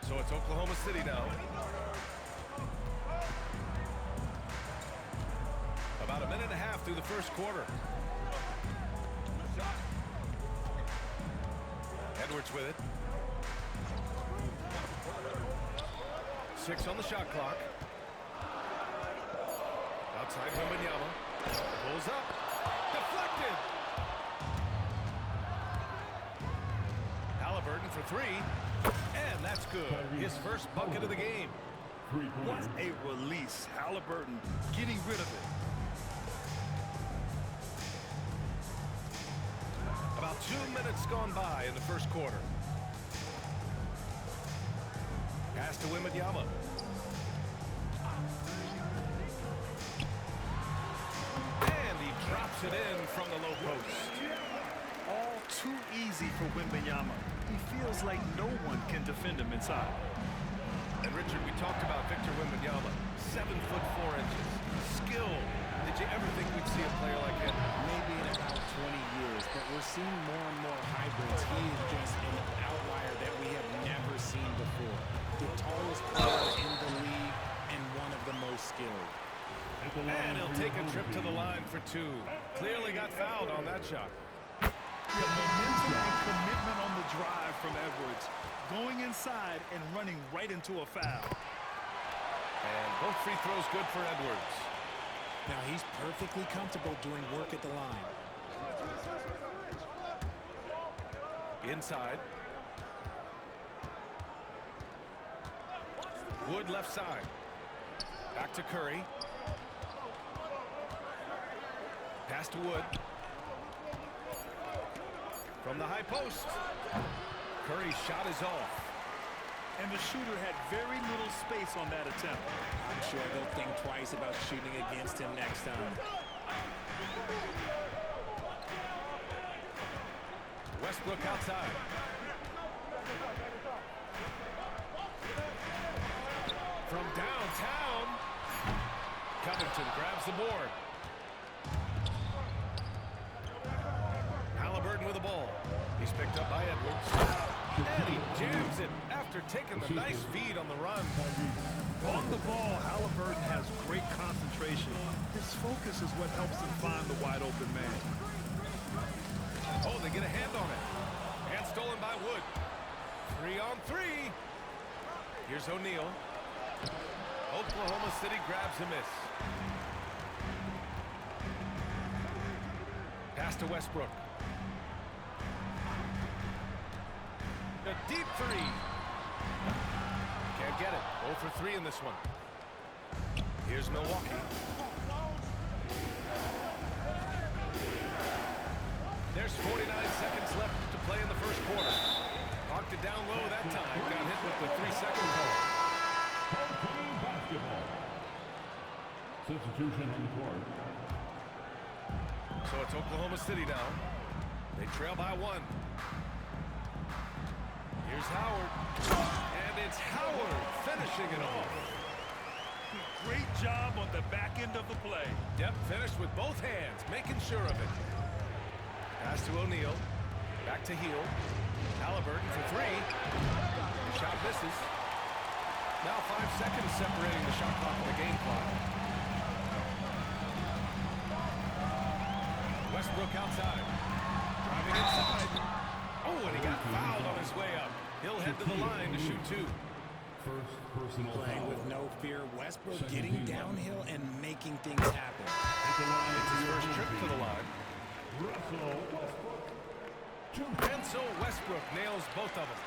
So it's Oklahoma City now. About a minute and a half through the first quarter. Edwards with it. 6 on the shot clock. Outside Wembanyama. Pulls up. Deflected. Halliburton for 3. And that's good. His first bucket of the game. What a release. Halliburton getting rid of it. About 2 minutes gone by in the first quarter. Pass to Wembanyama. And he drops it in from the low post. All too easy for Wembanyama. He feels like no one can defend him inside. And Richard, we talked about Victor Wembanyama. 7 foot 4 inches. Skill. Did you ever think we'd see a player like him? Maybe in about 20 years, but we're seeing more and more hybrids. He is just an outlier that we have never seen before. The tallest player in the league and one of the most skilled. And he'll take a trip to the line for 2. Clearly got fouled on that shot. The momentum and commitment on the drive from Edwards. Going inside and running right into a foul. And both free throws good for Edwards. Now he's perfectly comfortable doing work at the line. Inside. Wood left side. Back to Curry. Pass to Wood. From the high post. Curry's shot is off. And the shooter had very little space on that attempt. I'm sure they'll think twice about shooting against him next time. Westbrook outside. From downtown, Covington grabs the board. Halliburton with the ball. He's picked up by Edwards. And he jams it after taking the nice feed on the run. On the ball, Halliburton has great concentration. His focus is what helps him find the wide open man. Oh, they get a hand on it. Hand stolen by Wood. 3 on 3. Here's O'Neal. Oklahoma City grabs a miss. Pass to Westbrook. A deep 3. Can't get it. 0 for 3 in this one. Here's Milwaukee. There's 49 seconds left to play in the first quarter. Knocked it down low that time. Got hit with the 3-second call. Basketball. Substitution on the court. So it's Oklahoma City now. They trail by 1. Here's Howard. And it's Howard finishing it off. Great job on the back end of the play. Yep, finished with both hands, making sure of it. Pass to O'Neal. Back to Hill. Halliburton for 3. The shot misses. Now 5 seconds separating the shot clock and the game clock. Westbrook outside. Driving inside. Oh, and he got fouled on his way up. He'll head to the line to shoot 2. First personal Playing foul. with no fear. Westbrook getting downhill and making things happen. It's his first trip to the line. Russell Westbrook. And so Westbrook nails both of them.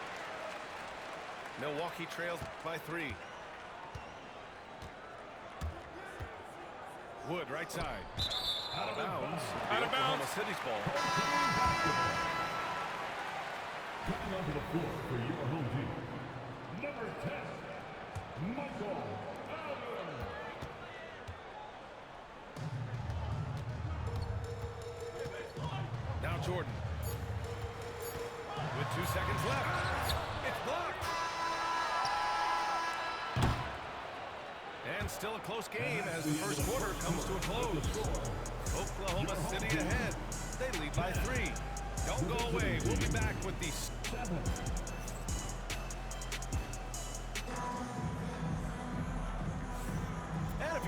Milwaukee trails by 3. Wood right side. Out of bounds. Out of Oklahoma bounds. City's ball. Coming onto the floor for your home team. Number 10, Michael Allen. Now Jordan. With 2 seconds left. It's blocked. And still a close game as the first quarter comes to a close. Oklahoma City ahead. They lead by 3. Don't go away. We'll be back with these.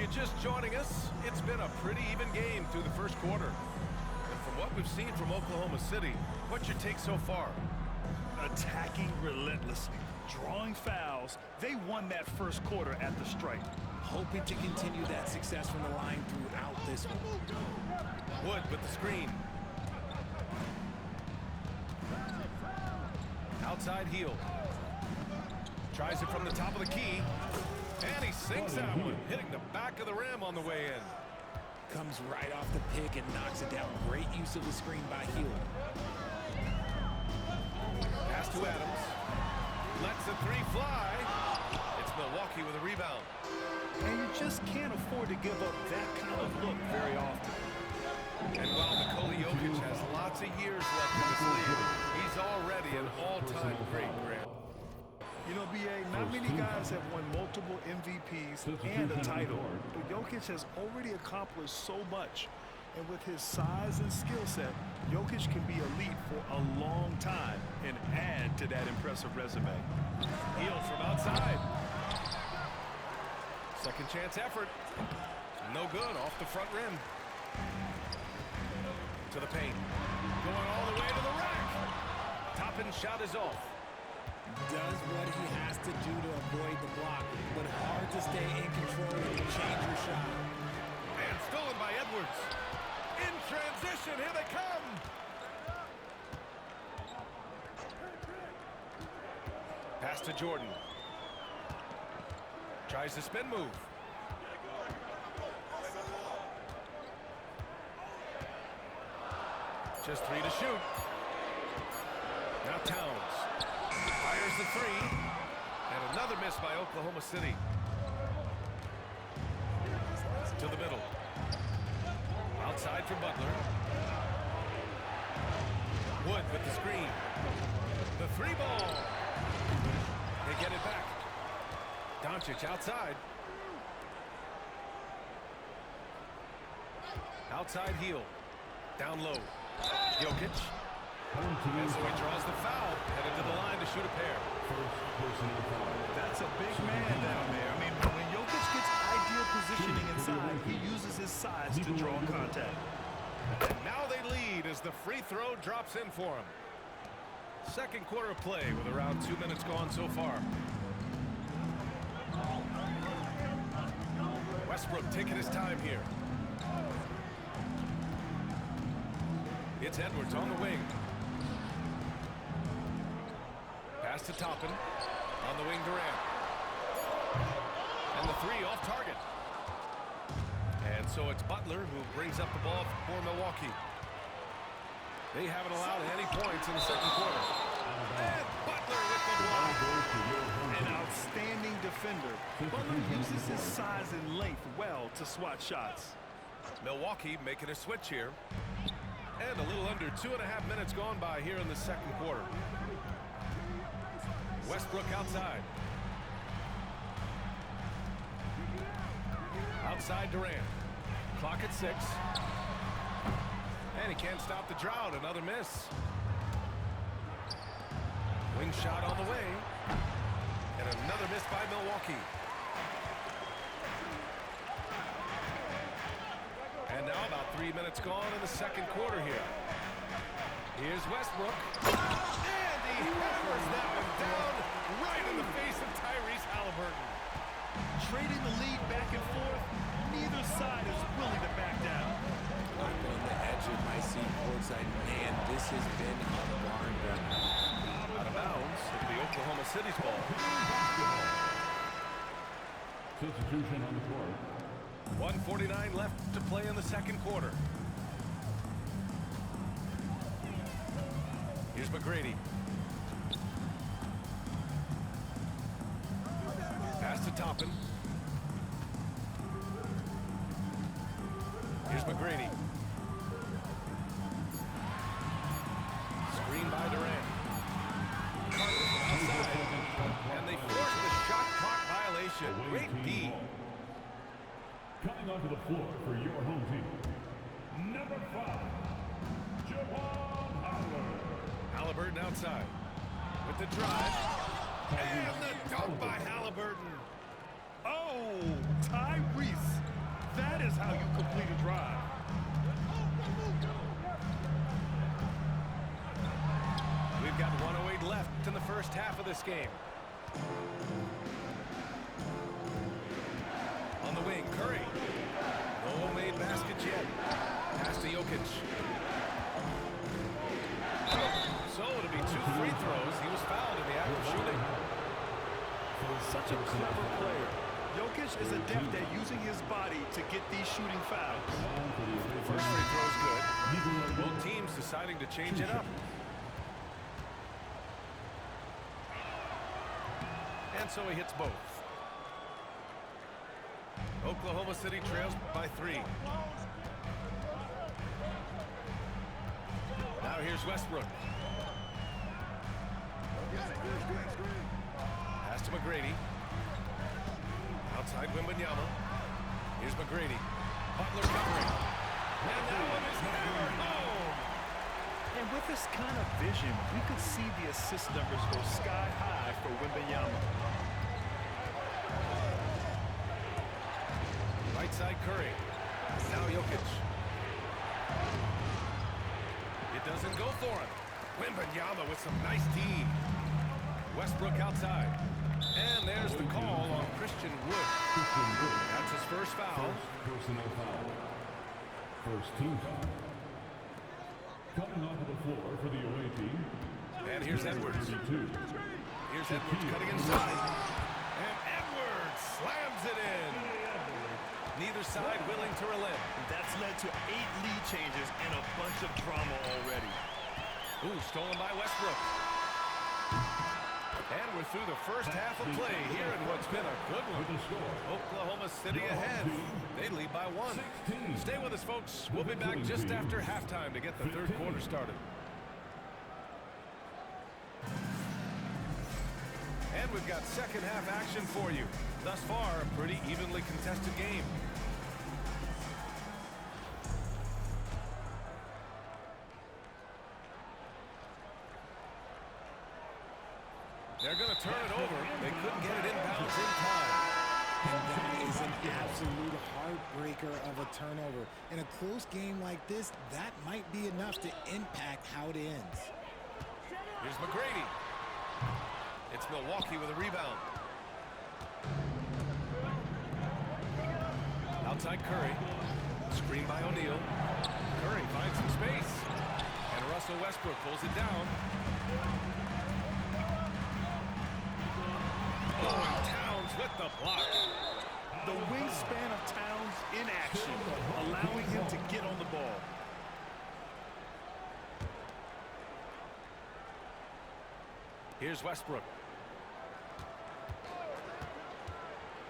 you're just joining us, it's been a pretty even game through the first quarter. And from what we've seen from Oklahoma City, what's your take so far? Attacking relentlessly, drawing fouls. They won that first quarter at the stripe. Hoping to continue that success from the line throughout this one. Wood with the screen. Outside heel. Tries it from the top of the key. And he sinks that one, hitting the back of the rim on the way in. Comes right off the pick and knocks it down. Great use of the screen by Hill. Pass to Adams. Lets the three fly. It's Milwaukee with a rebound. And you just can't afford to give up that kind of look very often. And while Nikola Jokic has lots of years left in this league, he's already an all-time great, Grant. You know, B.A., not many guys have won multiple MVPs and a title, but Jokic has already accomplished so much. And with his size and skill set, Jokic can be elite for a long time and add to that impressive resume. Hill from outside. Second chance effort. No good, off the front rim. To the paint. Going all the way to the rack. Top-in shot is off. Does what he has to do to avoid the block, but hard to stay in control and change your shot. And stolen by Edwards. In transition, here they come. Pass to Jordan. Tries the spin move. Just three to shoot. Now Towns. Fires the three. And another miss by Oklahoma City. To the middle. Outside for Butler. Wood with the screen. The three ball. They get it back. Doncic outside. Outside heel. Down low. Jokic. And so he draws the foul. Headed to the line to shoot a pair. That's a big man down there. I mean, when Jokic gets ideal positioning inside, he uses his size to draw contact. And now they lead as the free throw drops in for him. Second quarter of play with around 2 minutes gone so far. Westbrook taking his time here. It's Edwards on the wing. Pass to Toppin. On the wing, Durant. And the three off target. And so it's Butler who brings up the ball for Milwaukee. They haven't allowed any points in the second quarter. And Butler with the block. An outstanding defender. Butler uses his size and length well to swat shots. Milwaukee making a switch here. And a little under 2.5 minutes gone by here in the second quarter. Westbrook outside. Outside Durant. Clock at 6. And he can't stop the drought. Another miss. Wing shot on the way. And another miss by Milwaukee. And now about 3 minutes gone in the second quarter here. Here's Westbrook. And he hammers that one down right in the face of Tyrese Halliburton. Trading the lead back and forth, neither side is willing to back down. I'm on the edge of my seat courtside. Man, this has been a barn burner. Out of bounds, it'll be Oklahoma City's ball. Substitution on the court. 1:49 left to play in the second quarter. Here's McGrady. Pass to Toppin. Here's McGrady. Screen by Durant. Carter from outside. And they force the shot clock violation. Great D. Coming onto the floor for your home team, number 5, Jawan Howard. Halliburton outside with the drive. And the dunk by Halliburton. Oh, Tyrese That is how you complete a drive. We've got 1:08 left in the first half of this game. On the wing, Curry. No made basket yet. Pass to Jokic. So it'll be 2 free throws. He was fouled in the act of shooting. Such a clever player. Jokic is adept at using his body to get these shooting fouls. First free throw's good. Both teams deciding to change it up. And so he hits both. Oklahoma City trails by 3. Now here's Westbrook. Pass to McGrady. Outside Wembanyama. Here's McGrady. Butler covering. And that one is hammered home. And with this kind of vision, we could see the assist numbers go sky high for Wembanyama. Right side Curry. Now Jokic. It doesn't go for him. Wembanyama with some nice D. Westbrook outside. And there's the call on Christian Wood. That's his first foul. Personal foul. First team foul. Coming onto the floor for the away team. And here's Edwards. 32. Here's Edwards cutting inside. And Edwards slams it in. Neither side willing to relent. That's led to 8 lead changes and a bunch of drama already. Ooh, stolen by Westbrook. And we're through the first half of play here in what's been a good one. Oklahoma City ahead. They lead by 1. Stay with us, folks. We'll be back just after halftime to get the third quarter started. And we've got second half action for you. Thus far, a pretty evenly contested game. They're going to turn it over. They couldn't get it inbounds in time. And that is an absolute heartbreaker of a turnover. In a close game like this, that might be enough to impact how it ends. Here's McGrady. It's Milwaukee with a rebound. Outside Curry. Screen by O'Neal. Curry finds some space. And Russell Westbrook pulls it down. Oh, and Towns with the block. The wingspan of Towns in action, allowing him to get on the ball. Here's Westbrook.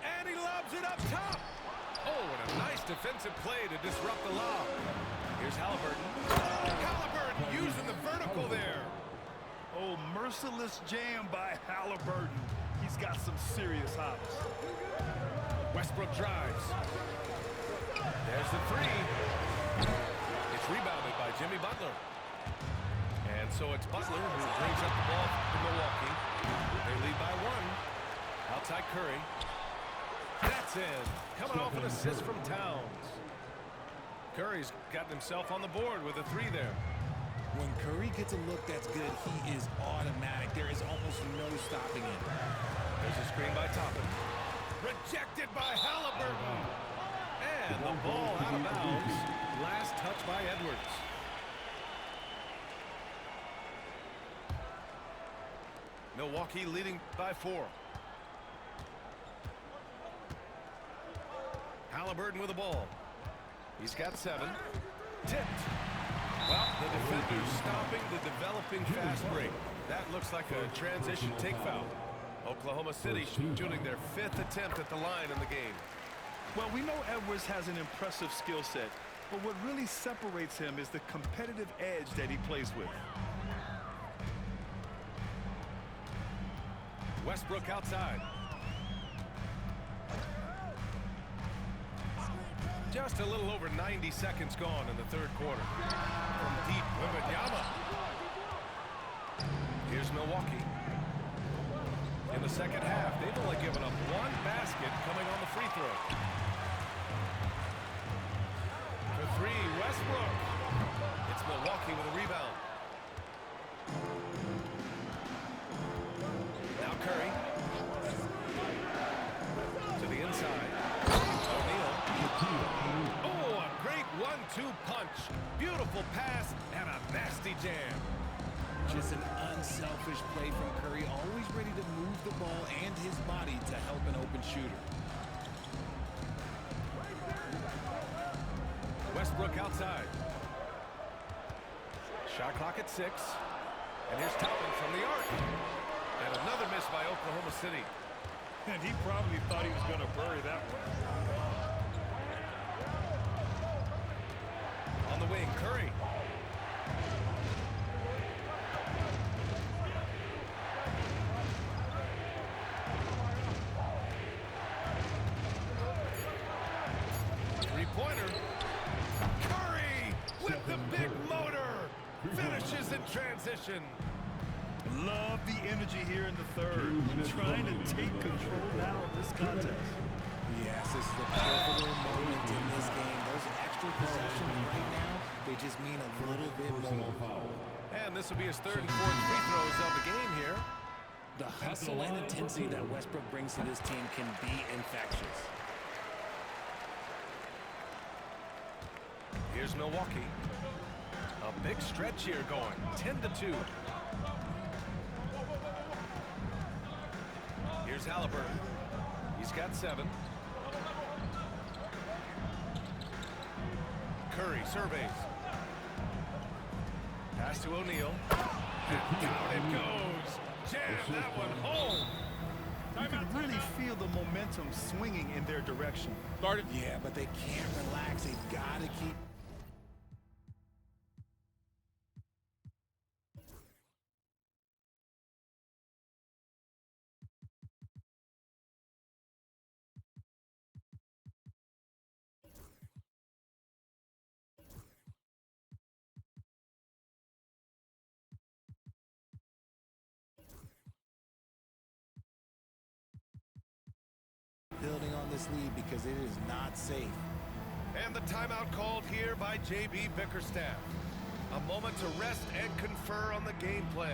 And he lobs it up top. Oh, and a nice defensive play to disrupt the lob. Here's Halliburton. Halliburton using the vertical there. Oh, merciless jam by Halliburton. He's got some serious hops. Westbrook drives. There's the 3. It's rebounded by Jimmy Butler. And so it's Butler who brings up the ball for Milwaukee. They lead by 1. Outside Curry. That's in. Coming off an assist from Towns. Curry's gotten himself on the board with a 3 there. When Curry gets a look that's good, he is automatic. There is almost no stopping him. There's a screen by Toppin. Rejected by Halliburton. And the ball out of bounds. Last touch by Edwards. Milwaukee leading by 4. Halliburton with the ball. He's got 7. Tipped. Well, the defender's stopping the developing fast break. That looks like a transition take foul. Oklahoma City shooting their 5th attempt at the line in the game. Well, we know Edwards has an impressive skill set, but what really separates him is the competitive edge that he plays with. Westbrook outside. Just a little over 90 seconds gone in the third quarter. From deep, Wembanyama. Here's Milwaukee. In the second half, they've only given up 1 basket coming on the free throw. For three, Westbrook. It's Milwaukee with a rebound. Now Curry. To the inside. O'Neal. Oh, a great 1-2 punch. Beautiful pass and a nasty jam. Just an unselfish play from Curry, always ready to move the ball and his body to help an open shooter. Westbrook outside. Shot clock at 6. And here's Toppin from the arc. And another miss by Oklahoma City. And he probably thought he was going to bury that one. On the wing, Curry. Three-pointer. Curry with the big motor. Finishes in transition. Love the energy here in the third. Trying to take control now of this contest. Yes, this is a pivotal moment in this game. Those extra possessions right now, they just mean a little bit more. And this will be his third and fourth free throws of the game here. The hustle and intensity that Westbrook brings to this team can be infectious. Here's Milwaukee. A big stretch here going, 10-2. Here's Halliburton. He's got 7. Curry surveys. Pass to O'Neal. And down it goes. Jam that one home. You can really feel the momentum swinging in their direction. Started. Yeah, but they can't relax. They've got to keep... building on this lead because it is not safe. And the timeout called here by J.B. Bickerstaff. A moment to rest and confer on the game plan.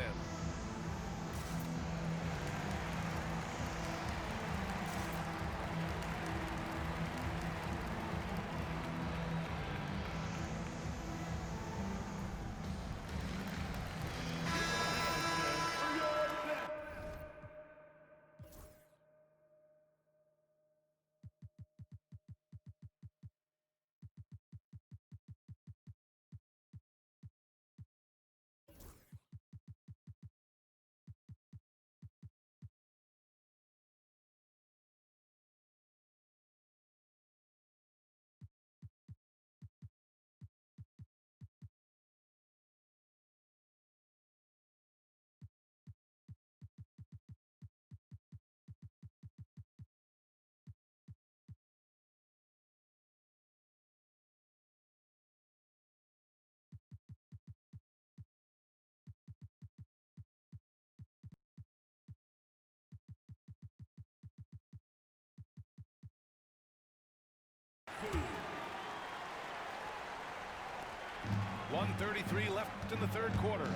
.133 left in the third quarter.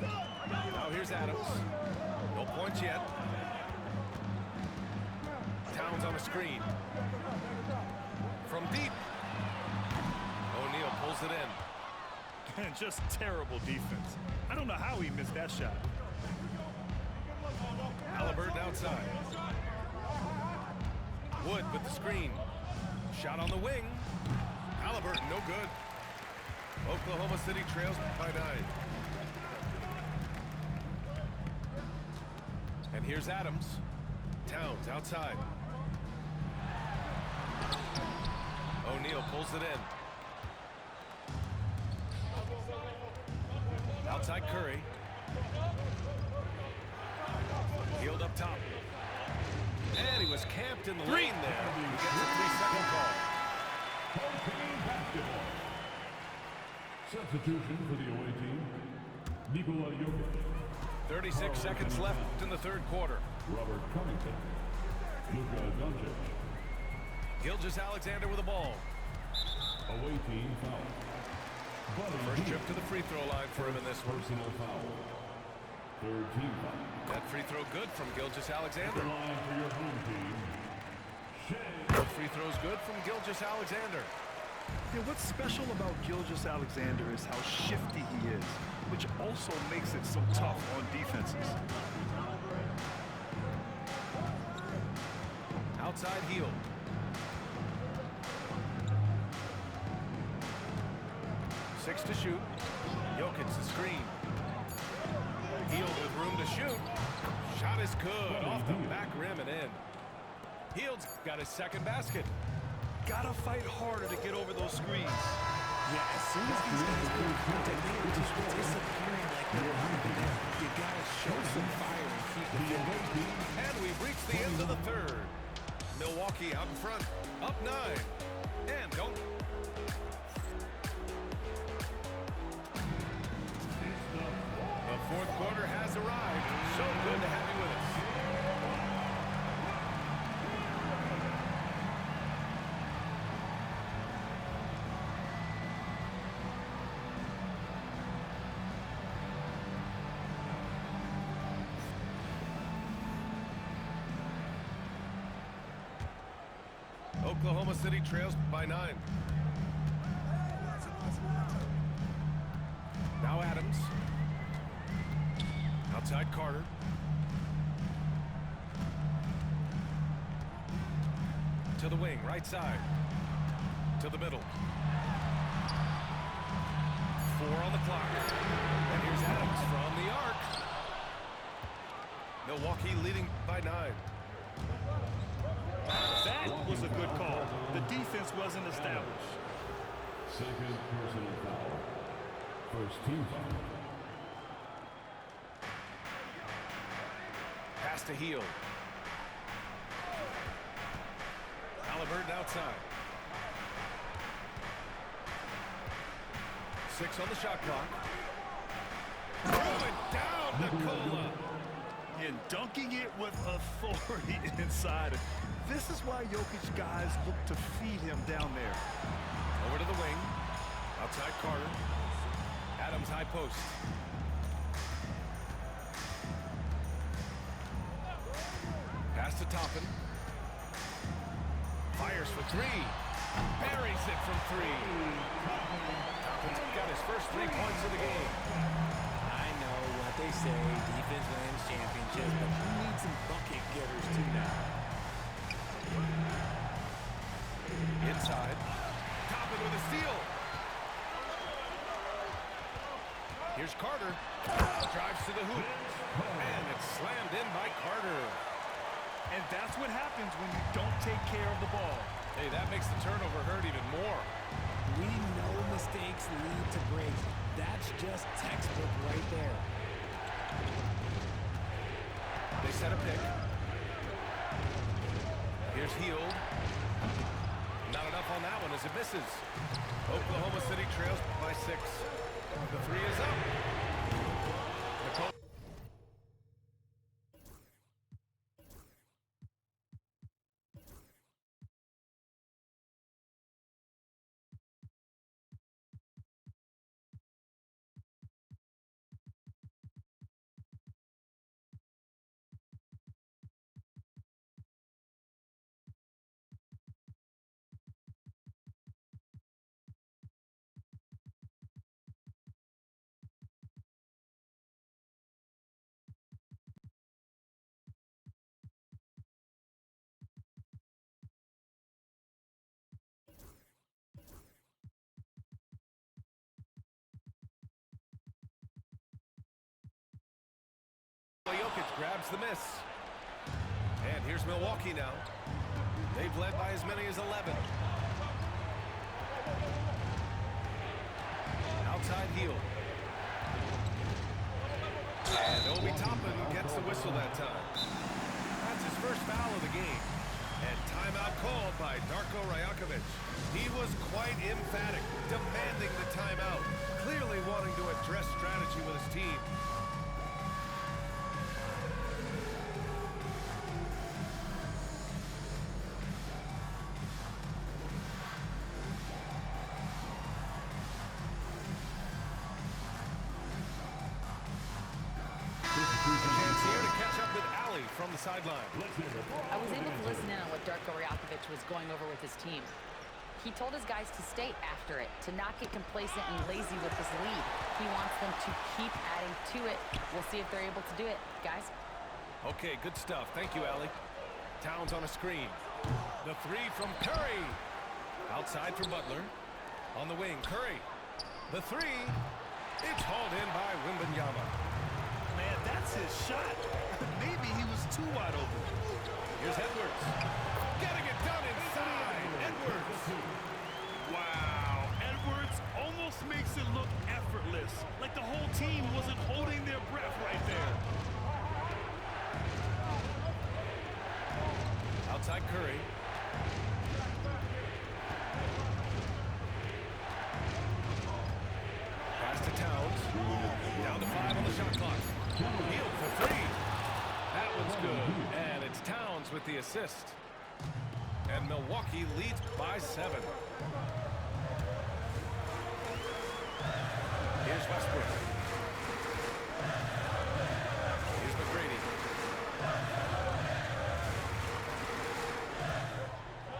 Now here's Adams. No points yet. Towns on a screen. From deep. O'Neal pulls it in. And just terrible defense. I don't know how he missed that shot. Halliburton outside. Wood with the screen. Shot on the wing. Halliburton, no good. Oklahoma City trails by 9. And here's Adams. Towns outside. O'Neal pulls it in. Outside Curry. Healed up top. And he was camped in the lane there. He gets a 3-second call. Basketball. Substitution for the away team, Nikola Jokic. 36 seconds left in the third quarter. Robert Covington. Luka Doncic. Gilgeous-Alexander with the ball. Away team foul. First trip to the free throw line for him in this one. Personal foul. Third team foul. That free throw good from Gilgeous-Alexander. Line for your home team. The free throw's good from Gilgeous-Alexander. Yeah, what's special about Gilgeous-Alexander is how shifty he is, which also makes it so tough on defenses. Outside heel. Six to shoot. Jokic the screen. Hield with room to shoot. Shot is good. Off the back rim and in. Hield's got his second basket. Gotta fight harder to get over those screens. Yeah, as soon as these guys get in contact, they are just disappearing like they're out of there. You gotta show some fire and keep the field. And we've reached the end of the third. Milwaukee out in front. Up 9. And don't. The fourth quarter has arrived. So good to have you with us. Oklahoma City trails by 9. Now Adams. Outside Carter. To the wing, right side. To the middle. 4 on the clock. And here's Adams from the arc. Milwaukee leading by 9. That was a good call. The defense wasn't established. Second personal foul. First team foul. Pass to Hield. Halliburton outside. 6 on the shot clock. Throwing down Nikola. And dunking it with authority inside. This is why Jokic guys look to feed him down there. Over to the wing. Outside Carter. Adams high post. Pass to Toppin. Fires for 3. Buries it from 3. Toppin's got his first 3 points of the game. I know what they say, defense wins championships, but we need some bucket getters too now. Inside. Toppin with a steal. Here's Carter. Drives to the hoop. And it's slammed in by Carter. And that's what happens when you don't take care of the ball. Hey, that makes the turnover hurt even more. We know mistakes lead to breaks. That's just textbook right there. They set a pick. Here's Hield. Not enough on that one as it misses. Oklahoma City trails by 6. The 3 is up. Nicole. Jokic grabs the miss. And here's Milwaukee now. They've led by as many as 11. Outside Hield. And Obi Toppin gets the whistle that time. That's his first foul of the game. And timeout called by Darko Rajakovic. He was quite emphatic, demanding the timeout, clearly wanting to address strategy with his team. from the sideline. I was able to listen in on what Darko Rajakovic was going over with his team. He told his guys to stay after it, to not get complacent and lazy with this lead. He wants them to keep adding to it. We'll see if they're able to do it, guys. Okay, good stuff. Thank you, Allie. Towns on a screen. The three from Curry. Outside for Butler. On the wing, Curry. The three. It's hauled in by Wembanyama. Man, that's his shot. Maybe he was too wide open. Here's Edwards. Getting it done inside. Edwards. Wow. Edwards almost makes it look effortless. Like the whole team wasn't holding their breath right there. Outside Curry. Pass to Towns. Down to 5 on the shot clock. Hield for 3. That one's good. And it's Towns with the assist. And Milwaukee leads by 7. Here's Westbrook. Here's McGrady.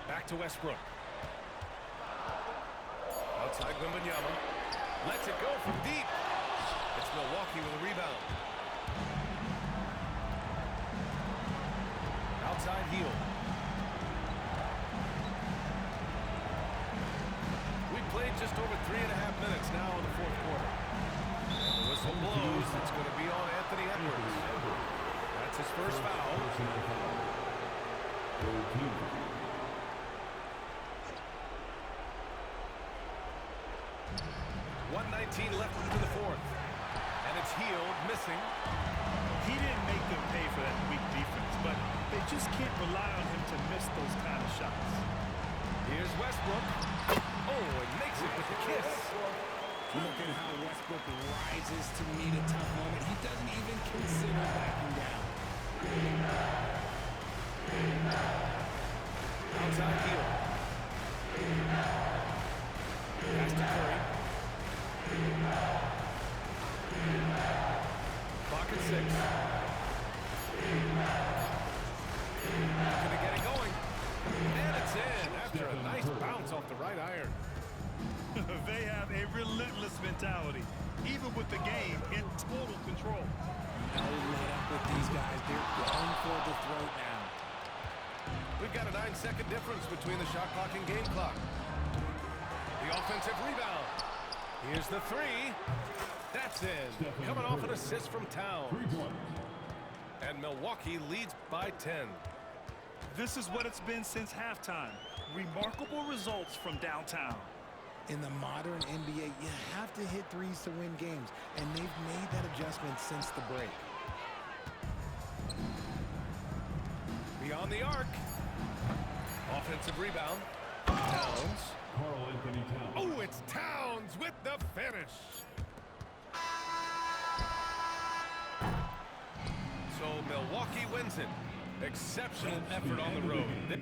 Back to Westbrook. Outside Wembanyama. Lets it go from deep. It's Milwaukee with a rebound. Outside Hield. We've played just over 3.5 minutes now in the fourth quarter. And the whistle blows. It's going to be on Anthony Edwards. That's his first foul. 1:19 left into the fourth. And it's Hield missing. He didn't make them pay for that weak defense, but they just can't rely on him to miss those kind of shots. Here's Westbrook. Oh, and makes it with the kiss. Look at how Westbrook rises to meet a tough moment. He doesn't even consider backing down. Outside Hield. Pass to Curry. Clock at 6. Gonna get it going. And it's in after a nice bounce off the right iron. They have a relentless mentality, even with the game in total control. No let up with these guys. They're going for the throat now. We've got a 9-second difference between the shot clock and game clock. The offensive rebound. Here's the three. That's in. Coming off an assist from Towns. And Milwaukee leads by 10. This is what it's been since halftime. Remarkable results from downtown. In the modern NBA, you have to hit threes to win games, and they've made that adjustment since the break. Beyond the arc. Offensive rebound. Towns. Oh, it's Towns with the finish. So Milwaukee wins it. Exceptional effort on the road.